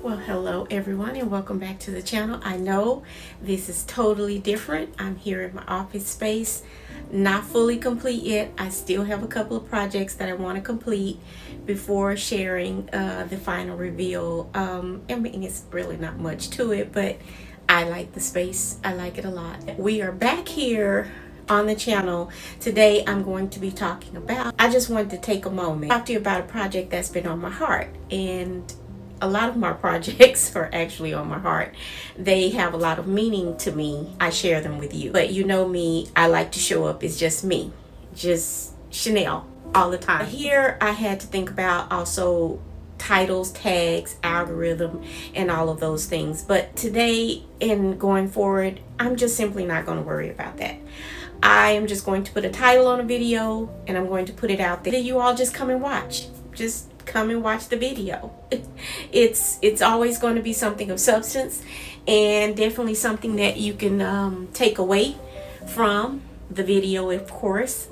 Well, hello everyone and welcome back to the channel. I know this is totally different. I'm here in my office space, not fully complete yet. I still have a couple of projects that I want to complete before sharing the final reveal. I mean, it's really not much to it, but I like the space. I like it a lot. We are back here on the channel. Today I'm going to be talking about, I just wanted to take a moment to talk to you about a project that's been on my heart. And a lot of my projects are actually on my heart. They have a lot of meaning to me. I share them with you. But you know me, I like to show up as just me, just Chanel all the time. Here I had to think about also titles, tags, algorithm, and all of those things. But today and going forward, I'm just simply not going to worry about that. I am just going to put a title on a video and I'm going to put it out there. You all just come and watch. Just come and watch the video. It's always going to be something of substance and definitely something that you can take away from the video, of course.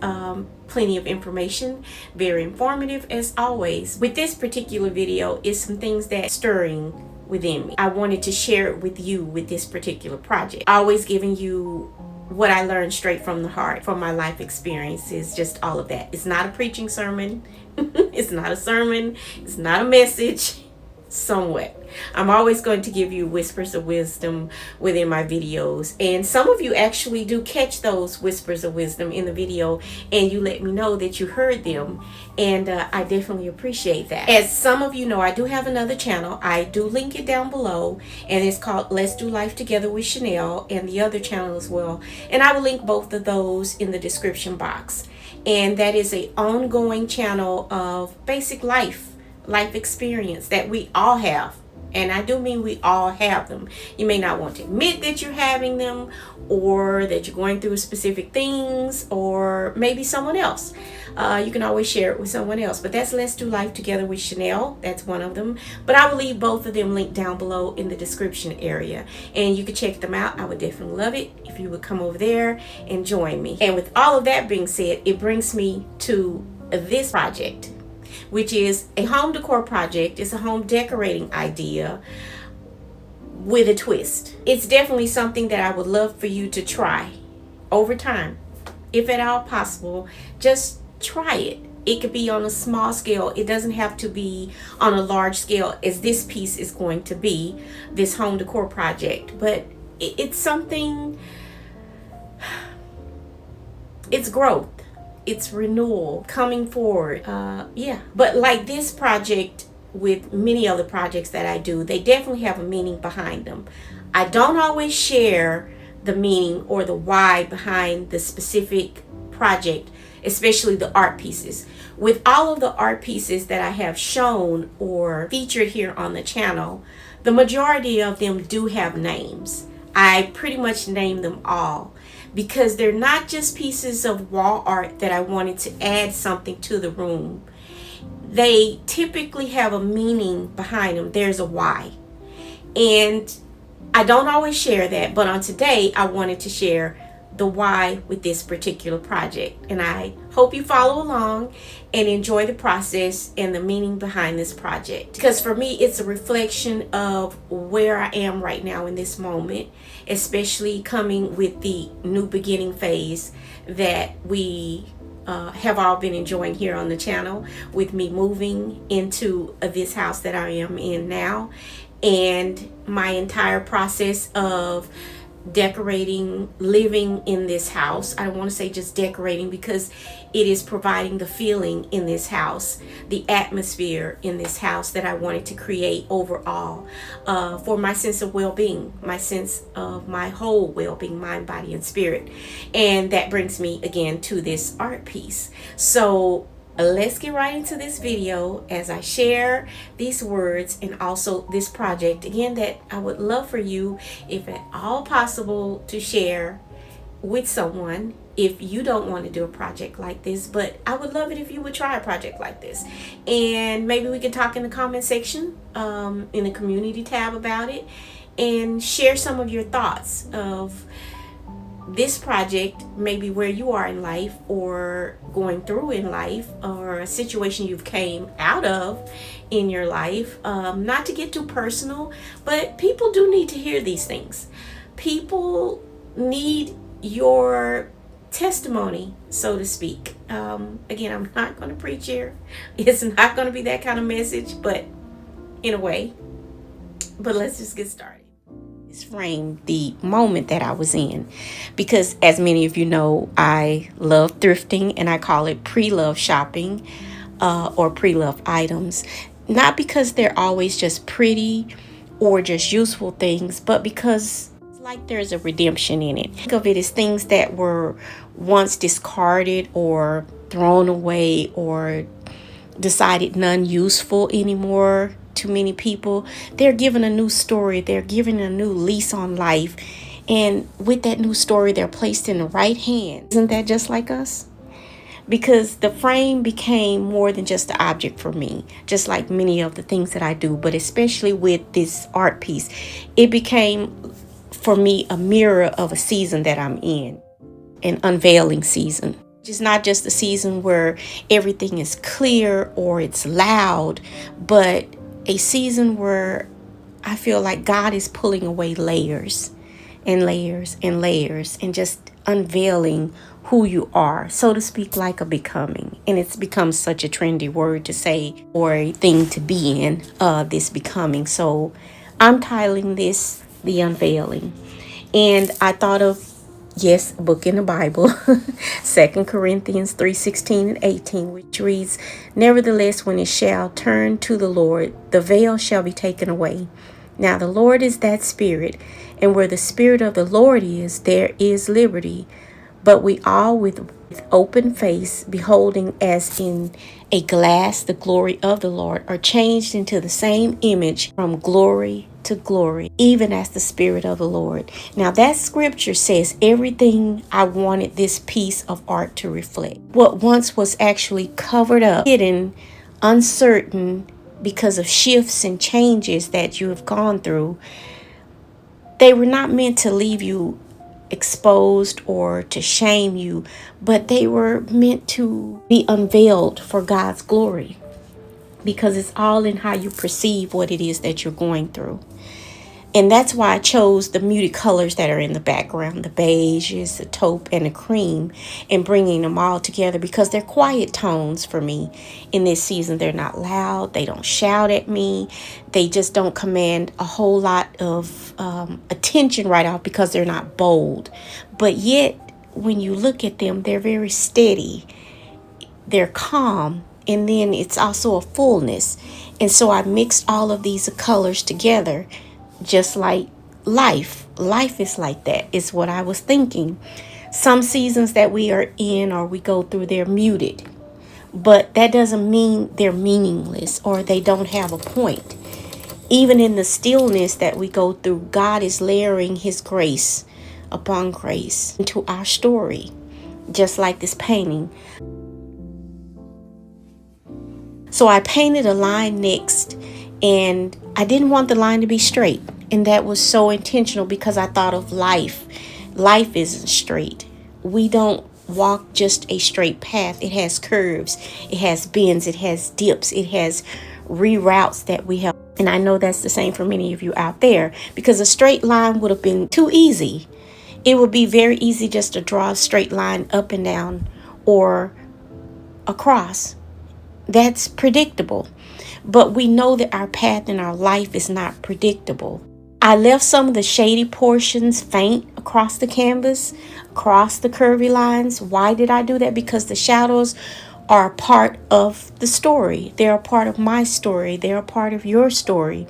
Plenty of information, very informative as always. With this particular video is some things that stirring within me. I wanted to share it with you with this particular project. Always giving you what I learned straight from the heart, from my life experiences, just all of that. It's not a preaching sermon. It's not a sermon. It's not a message. Somewhat. I'm always going to give you whispers of wisdom within my videos. And some of you actually do catch those whispers of wisdom in the video and you let me know that you heard them. And I definitely appreciate that. As some of you know, I do have another channel. I do link it down below and it's called Let's Do Life Together with Chanel, and the other channel as well. And I will link both of those in the description box. And that is an ongoing channel of basic life experience that we all have. And I do mean we all have them. You may not want to admit that you're having them, or that you're going through specific things, or maybe someone else. You can always share it with someone else. But that's Let's Do Life Together with Chanel. That's one of them. But I will leave both of them linked down below in the description area. And you can check them out. I would definitely love it if you would come over there and join me. And with all of that being said, it brings me to this project, which is a home decor project. It's a home decorating idea with a twist. It's definitely something that I would love for you to try over time. If at all possible, just try it. It could be on a small scale. It doesn't have to be on a large scale as this piece is going to be, this home decor project. But it's something, it's growth. It's renewal, coming forward. Yeah. But like this project, with many other projects that I do, they definitely have a meaning behind them. I don't always share the meaning or the why behind the specific project, especially the art pieces. With all of the art pieces that I have shown or featured here on the channel, the majority of them do have names. I pretty much name them all, because they're not just pieces of wall art that I wanted to add something to the room. They typically have a meaning behind them. There's a why. And I don't always share that, but on today I wanted to share the why with this particular project. And I hope you follow along and enjoy the process and the meaning behind this project. Because for me, it's a reflection of where I am right now in this moment, especially coming with the new beginning phase that we have all been enjoying here on the channel, with me moving into this house that I am in now, and my entire process of decorating, living in this house. I don't want to say just decorating, because it is providing the feeling in this house, the atmosphere in this house that I wanted to create overall, for my sense of well-being, my sense of my whole well-being, mind, body, and spirit. And that brings me again to this art piece. So let's get right into this video as I share these words and also this project again that I would love for you, if at all possible, to share with someone. If you don't want to do a project like this, but I would love it if you would try a project like this, and maybe we can talk in the comment section, in the community tab about it, and share some of your thoughts of this project may be where you are in life, or going through in life, or a situation you've came out of in your life. Not to get too personal, but people do need to hear these things. People need your testimony, so to speak. Again, I'm not going to preach here. It's not going to be that kind of message, but in a way. But let's just get started. This framed the moment that I was in, because as many of you know, I love thrifting, and I call it pre-love shopping, or pre-love items. Not because they're always just pretty or just useful things, but because it's like there's a redemption in it. Think of it as things that were once discarded or thrown away or decided none useful anymore to many people. They're given a new story. They're given a new lease on life. And with that new story, they're placed in the right hand. Isn't that just like us? Because the frame became more than just an object for me, just like many of the things that I do, but especially with this art piece, it became for me a mirror of a season that I'm in, an unveiling season. It's not just a season where everything is clear or it's loud, but a season where I feel like God is pulling away layers and layers and layers, and just unveiling who you are, so to speak, like a becoming. And it's become such a trendy word to say, or a thing to be in, this becoming. So I'm titling this The Unveiling. And I thought of, yes, a book in the Bible, 2 Corinthians 3:16 and 18, which reads, "Nevertheless, when it shall turn to the Lord, the veil shall be taken away. Now the Lord is that Spirit, and where the Spirit of the Lord is, there is liberty. But we all with open face, beholding as in a glass the glory of the Lord, are changed into the same image from glory to glory, even as the Spirit of the Lord." Now that scripture says everything I wanted this piece of art to reflect. What once was actually covered up, hidden, uncertain, because of shifts and changes that you have gone through, they were not meant to leave you exposed or to shame you, but they were meant to be unveiled for God's glory, because it's all in how you perceive what it is that you're going through. And that's why I chose the muted colors that are in the background, the beiges, the taupe, and the cream, and bringing them all together, because they're quiet tones for me in this season. They're not loud. They don't shout at me. They just don't command a whole lot of attention right off, because they're not bold. But yet, when you look at them, they're very steady. They're calm. And then it's also a fullness. And so I mixed all of these colors together. Just like life. Life is like that, is what I was thinking. Some seasons that we are in or we go through, they're muted. But that doesn't mean they're meaningless or they don't have a point. Even in the stillness that we go through, God is layering His grace upon grace into our story. Just like this painting. So I painted a line next, and I didn't want the line to be straight. And that was so intentional, because I thought of life. Life isn't straight. We don't walk just a straight path. It has curves. It has bends. It has dips. It has reroutes that we have. And I know that's the same for many of you out there, because a straight line would have been too easy. It would be very easy just to draw a straight line up and down or across. That's predictable. But we know that our path in our life is not predictable. I left some of the shady portions faint across the canvas, across the curvy lines. Why did I do that? Because the shadows are a part of the story. They're a part of my story. They're a part of your story.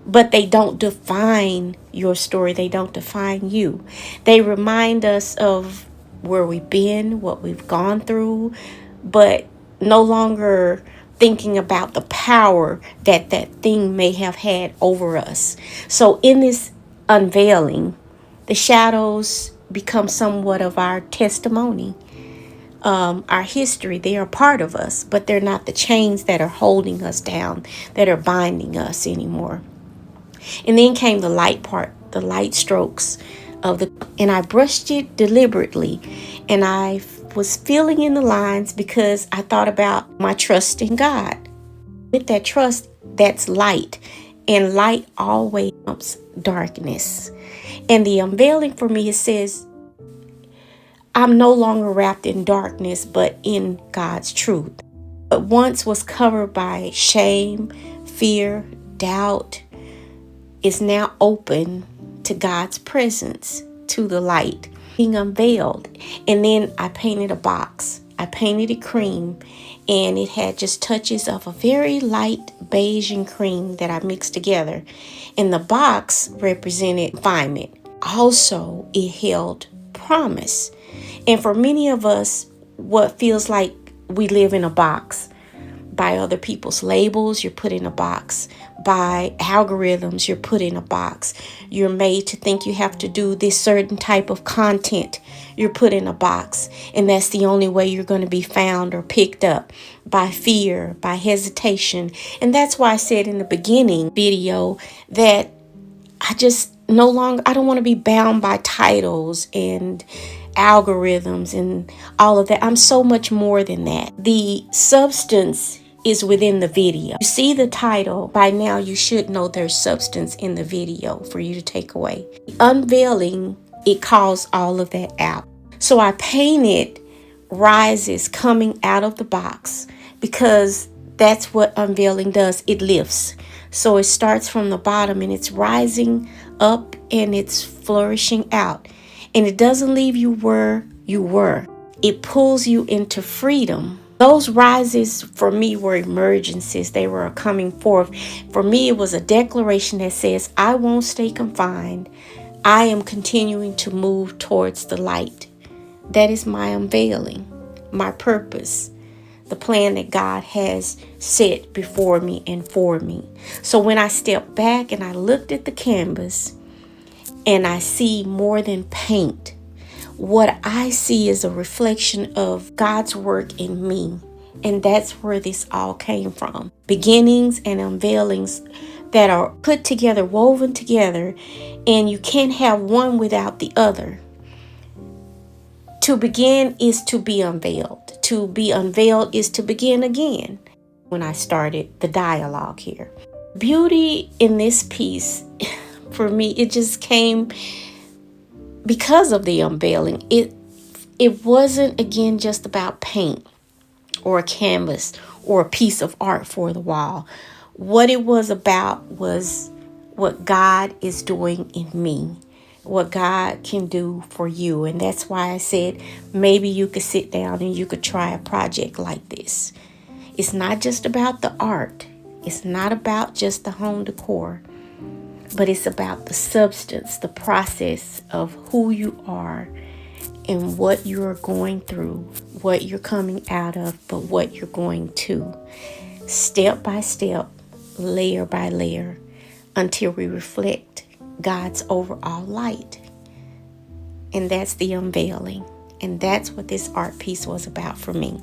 But they don't define your story. They don't define you. They remind us of where we've been, what we've gone through, but no longer thinking about the power that that thing may have had over us. So in this unveiling, the shadows become somewhat of our testimony, our history. They are part of us, but they're not the chains that are holding us down, that are binding us anymore. And then came the light part, the light strokes, of the, and I brushed it deliberately, and I was filling in the lines because I thought about my trust in God. With that trust, that's light, and light always trumps darkness. And the unveiling for me, it says, I'm no longer wrapped in darkness, but in God's truth. What once was covered by shame, fear, doubt, is now open to God's presence, to the light, being unveiled. And then I painted a box. I painted it cream, and it had just touches of a very light beige and cream that I mixed together. And the box represented confinement. Also, it held promise. And for many of us, what feels like we live in a box. By other people's labels, you're put in a box. By algorithms, you're put in a box. You're made to think you have to do this certain type of content. You're put in a box. And that's the only way you're going to be found or picked up. By fear, by hesitation. And that's why I said in the beginning video that I don't want to be bound by titles and algorithms and all of that. I'm so much more than that. The substance is within the video. You see the title, by now you should know there's substance in the video for you to take away. Unveiling, it calls all of that out. So I painted rises coming out of the box because that's what unveiling does. It lifts. So it starts from the bottom and it's rising up and it's flourishing out. And it doesn't leave you where you were. It pulls you into freedom. Those rises for me were emergencies. They were coming forth. For me, it was a declaration that says, I won't stay confined. I am continuing to move towards the light. That is my unveiling, my purpose, the plan that God has set before me and for me. So when I stepped back and I looked at the canvas, and I see more than paint, what I see is a reflection of God's work in me. And that's where this all came from. Beginnings and unveilings that are put together, woven together, and you can't have one without the other. To begin is to be unveiled. To be unveiled is to begin again. When I started the dialogue here, beauty in this piece, for me, it just came because of the unveiling. It wasn't, again, just about paint or a canvas or a piece of art for the wall. What it was about was what God is doing in me, what God can do for you. And that's why I said maybe you could sit down and you could try a project like this. It's not just about the art. It's not about just the home decor. But it's about the substance, the process of who you are and what you're going through, what you're coming out of, but what you're going to. Step by step, layer by layer, until we reflect God's overall light. And that's the unveiling. And that's what this art piece was about for me.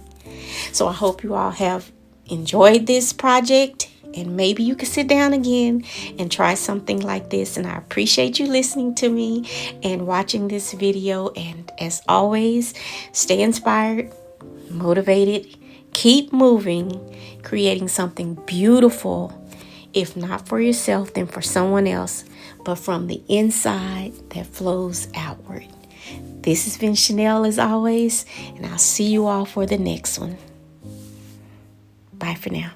So I hope you all have enjoyed this project. And maybe you can sit down again and try something like this. And I appreciate you listening to me and watching this video. And as always, stay inspired, motivated, keep moving, creating something beautiful, if not for yourself, then for someone else, but from the inside that flows outward. This has been Chanel as always, and I'll see you all for the next one. Bye for now.